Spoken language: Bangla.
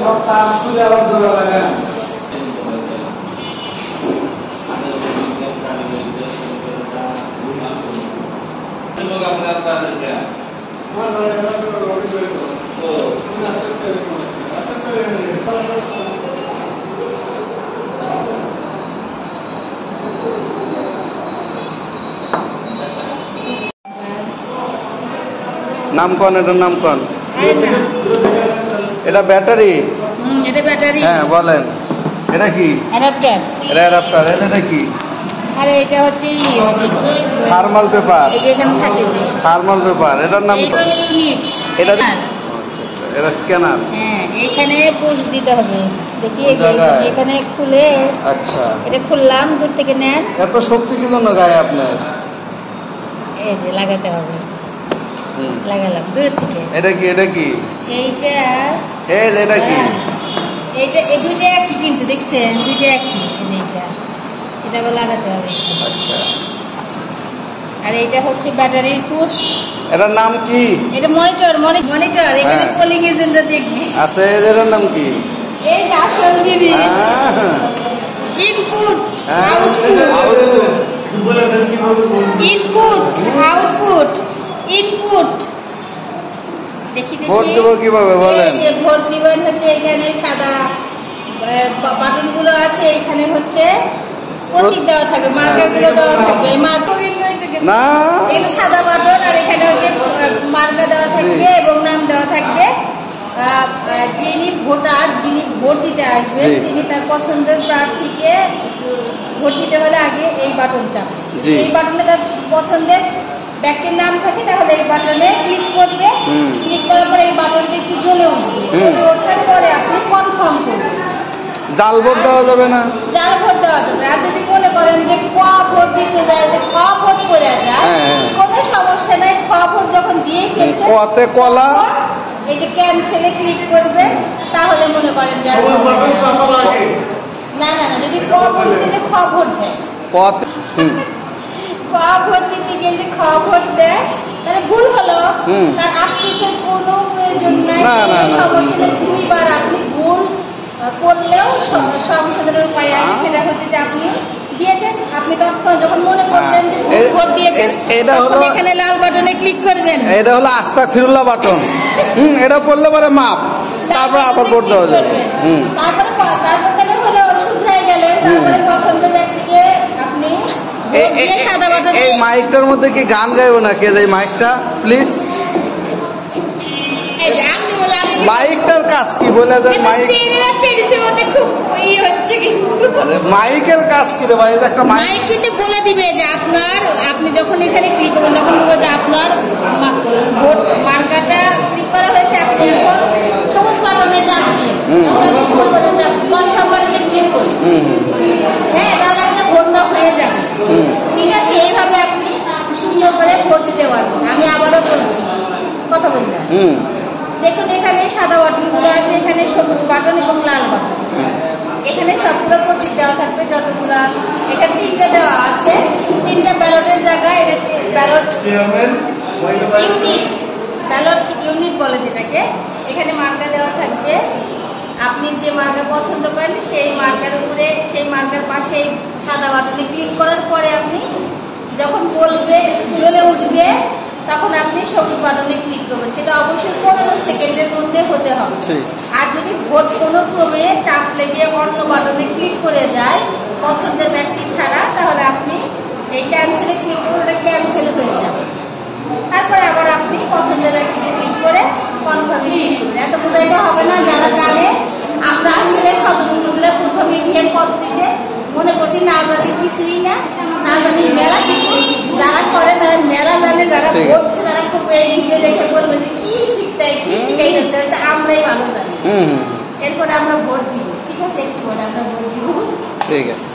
সব তার স্কুলে আবার দৌড়া লাগান। নাম কোন, এটার নাম কোন? এটা ব্যাটারি। এটা ব্যাটারি। হ্যাঁ বলেন, এটা কি? অ্যাডাপ্টার। এটা অ্যাডাপ্টার। এটা কি? আরে এটা হচ্ছে থার্মাল পেপার। এটা এখানে থাকে যে থার্মাল পেপার। এটার নাম কি? ইউনিট। এটা এটা স্ক্যানার। হ্যাঁ, এইখানে পোস্ট দিতে হবে। দেখি জায়গায় এখানে খুলে। আচ্ছা, এটা খুললাম, দূর থেকে নেন। এত শক্তি কি জন্য গায়ে আপনার? এই যে লাগাতে হবে। লাগালাম দূর থেকে। এটা কি? এটা কি? এইটা এটা কি? এইটা এই দুইটা একই, কিন্তু দেখছেন দুইটা একই। এটা আবার লাগাতে হবে। আচ্ছা, আর এটা হচ্ছে ব্যাটারির পুশ। এটার নাম কি? এটা মনিটর। মনিটর এখানে পোলিং এজেন্টটা দেখবে। আচ্ছা, এটার নাম কি? এই আসল জিনিস input output. Input output input. দেখি ভোট দেবো কিভাবে বলেন? এই যে ভোট দিবেন হচ্ছে এখানে সাদা বাটনগুলো আছে, এখানে হচ্ছে প্রতীক দেওয়া থাকবে, মার্কাগুলো দেওয়া থাকবে। মার্কা কিন্তু না, এখানে সাদা বাটন, আর এখানে হচ্ছে মার্কা দেওয়া থাকবে এবং নাম দেওয়া থাকবে। যিনি ভোটার, যিনি ভোট দিতে আসবেন, তিনি তার পছন্দের প্রার্থীকে ভোট দিতে হলে আগে এই বাটন চাপবেন। এই বাটনে তার পছন্দের ব্যক্তির নাম থাকে, তাহলে এই বাটনে ক্লিক করবে। ক্লিক করার পরে এই বাটনটা একটু জ্বলে উঠবে। জ্বলে ওঠার পরে আপনি কনফার্ম করবেন। জাল ভোট দেওয়া যাবে না? জাল ভোট দেওয়া যাবে না। আর যদি মনে করেন যে ক ভোট দিতে যায়, যে খ ভোট করে যায়, কোনো সমস্যা নাই। খ ভোট যখন দিয়ে ফেলছেন, কতে কলা এই যে ক্যান্সেলে ক্লিক করবেন, তাহলে মনে করেন যে না না না, যদি ক ভোট দিতে খ ভোট দেয়, ক ভোট দিতে গিয়ে যে খ ভোট দেয়, তাহলে ভুল হলো, তার আফসোসের কোনো প্রয়োজন নাই, সমস্যা নেই। দুইবার আপনি ভুল করলেও সংশোধনের উপায় আছে। সেটা হচ্ছে যে আপনি দিয়েছেন, আপনি তৎক্ষণাৎ যখন মনে করলেন যে ভোট দিয়েছেন, তখন এখানে লাল বাটনে ক্লিক করবেন। এটা হলো আস্তাগফিরুল্লাহ বাটন। এটা করলে পরে মাপ, তারপর আবার ভোট দেওয়া যাবে। তারপরে হলো শুধরাই গেলেন। তারপরে পছন্দের ব্যক্তিকে আপনি সাদা বাটন। এই মাইকটার মধ্যে কি গান গাইবো না? কে দেয় মাইকটা প্লিজ? মাইকটার কাজ কি বলে দেন? মাইকের কাজ কি রে ভাই? একটা মাইক কিন্তু বলে দিবে যে আপনি যখন এখানে ক্লিক করবেন, তখন বলবে যে আপনার ভোট মার্কাটা ক্লিক করা হয়েছে, আপনি এখন সবুজ বাটনে চাপবেন। সবুজ বাটনে চাপবেন, কনফার্ম বাটনে ক্লিক করবেন। হ্যাঁ, তাহলে আপনার ভোটটা হয়ে যাবে। ঠিক আছে, এইভাবে আপনি সুন্দর করে ভোট দিতে পারবেন। আমি আবারও বলছি, কথা বলবেন। দেখুন, এখানে সাদা বাটনগুলো আছে, এখানে সবুজ বাটন এবং লাল বাটন। এখানে সবগুলো প্রতীক দেওয়া থাকবে, যতগুলো এখানে তিনটা দেওয়া আছে। তিনটা ব্যালটের জায়গায় ব্যালট ইউনিট বলে যেটাকে, এখানে মার্কা দেওয়া থাকবে। আপনি যে মার্কা পছন্দ করেন সেই মার্কার উপরে, সেই মার্কার পাশে সাদা বাটনে ক্লিক করার পরে আপনি যখন বলবে জ্বলে উঠবে, তখন আপনি সবুজ বাটনে ক্লিক করবেন। সেটা অবশ্যই 15 সেকেন্ডের মধ্যে হতে হবে। আর যদি ভোট কোনো ক্রমে চাপ লেগে অন্য বাটনে ক্লিক করে যায় পছন্দের ব্যক্তি ছাড়া, তাহলে আপনি এই ক্যান্সেলে ক্লিক করে ওটা ক্যান্সেল হয়ে যাবে। তারপরে আবার আপনি পছন্দের ব্যক্তিকে ক্লিক করে কনফার্মে ক্লিক করবেন। এত বোঝাইতে হবে না। যারা জানে, আমরা আসলে সদরগুলো প্রথমে বিয়ের পদ্ধতিতে মনে করছি না জানি কিছুই না, না জানি মেলা কিছু। যারা করে তারা মেলা জানে, যারা বলছে তারা খুব এই ভিডিও দেখে বলবে যে কি শিখতে কি শিখাইতে, আমরাই ভালো জানি। এরপরে আমরা ভোট দিব। ঠিক আছে, একটু পরে আমরা ভোট দিব। ঠিক আছে।